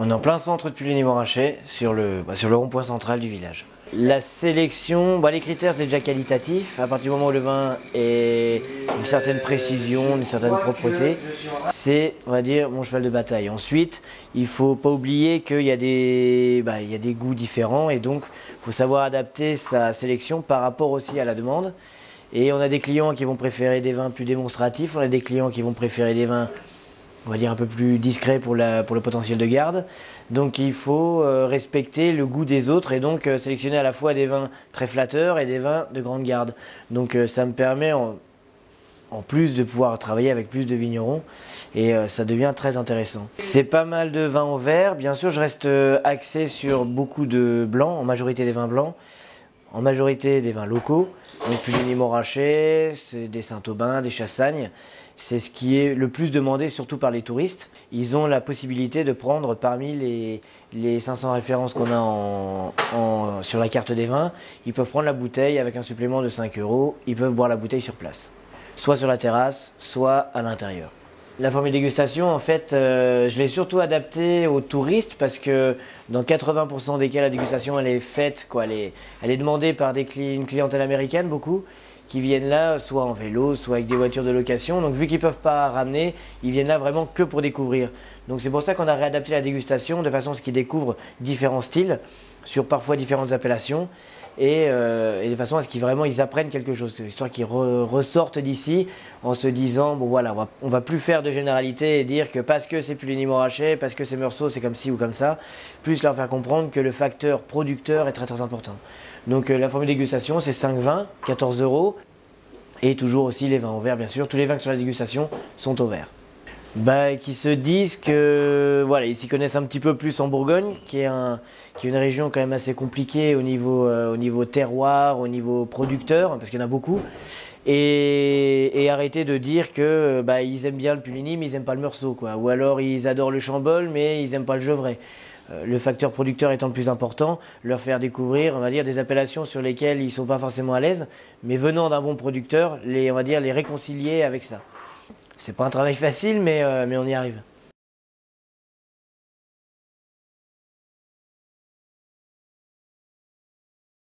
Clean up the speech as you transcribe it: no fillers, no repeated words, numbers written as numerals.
On est en plein centre de Puligny-Morachet, sur le rond-point central du village. La sélection, les critères c'est déjà qualitatif. À partir du moment où le vin est une certaine précision, une certaine propreté, c'est, on va dire, mon cheval de bataille. Ensuite, il ne faut pas oublier qu'il y a des goûts différents et donc il faut savoir adapter sa sélection par rapport aussi à la demande. Et on a des clients qui vont préférer des vins plus démonstratifs, on a des clients qui vont préférer des vins, on va dire, un peu plus discrets pour le potentiel de garde. Donc il faut respecter le goût des autres et donc sélectionner à la fois des vins très flatteurs et des vins de grande garde. Donc ça me permet en plus de pouvoir travailler avec plus de vignerons et ça devient très intéressant. C'est pas mal de vins au verre. Bien sûr, je reste axé sur beaucoup de blancs, en majorité des vins blancs. En majorité des vins locaux, donc Puligny-Morachet, des Saint-Aubin, des Chassagnes. C'est ce qui est le plus demandé, surtout par les touristes. Ils ont la possibilité de prendre parmi les 500 références qu'on a sur la carte des vins, ils peuvent prendre la bouteille avec un supplément de 5 €, ils peuvent boire la bouteille sur place. Soit sur la terrasse, soit à l'intérieur. La formule dégustation, en fait, je l'ai surtout adaptée aux touristes parce que dans 80% des cas, la dégustation, elle est faite, elle est demandée par une clientèle américaine, beaucoup, qui viennent là, soit en vélo, soit avec des voitures de location. Donc vu qu'ils ne peuvent pas ramener, ils viennent là vraiment que pour découvrir. Donc c'est pour ça qu'on a réadapté la dégustation de façon à ce qu'ils découvrent différents styles, sur parfois différentes appellations. Et de façon à ce qu'ils ils apprennent quelque chose, histoire qu'ils ressortent d'ici en se disant bon voilà, on va plus faire de généralité et dire que parce que c'est Puligny-Morachet, parce que c'est Meursault, c'est comme ci ou comme ça, plus leur faire comprendre que le facteur producteur est très très important. Donc la formule dégustation, c'est 5 vins, 14 €, et toujours aussi les vins au verre bien sûr. Tous les vins sur la dégustation sont au verre. Qui se disent que voilà, ils s'y connaissent un petit peu plus en Bourgogne, qui est une région quand même assez compliquée au niveau terroir, au niveau producteur, parce qu'il y en a beaucoup, et arrêter de dire que ils aiment bien le Puligny mais ils aiment pas le Meursault, quoi. Ou alors ils adorent le Chambol mais ils aiment pas le Gevrey. Le facteur producteur étant le plus important, leur faire découvrir, on va dire, des appellations sur lesquelles ils sont pas forcément à l'aise, mais venant d'un bon producteur, on va dire les réconcilier avec ça. C'est pas un travail facile, mais on y arrive.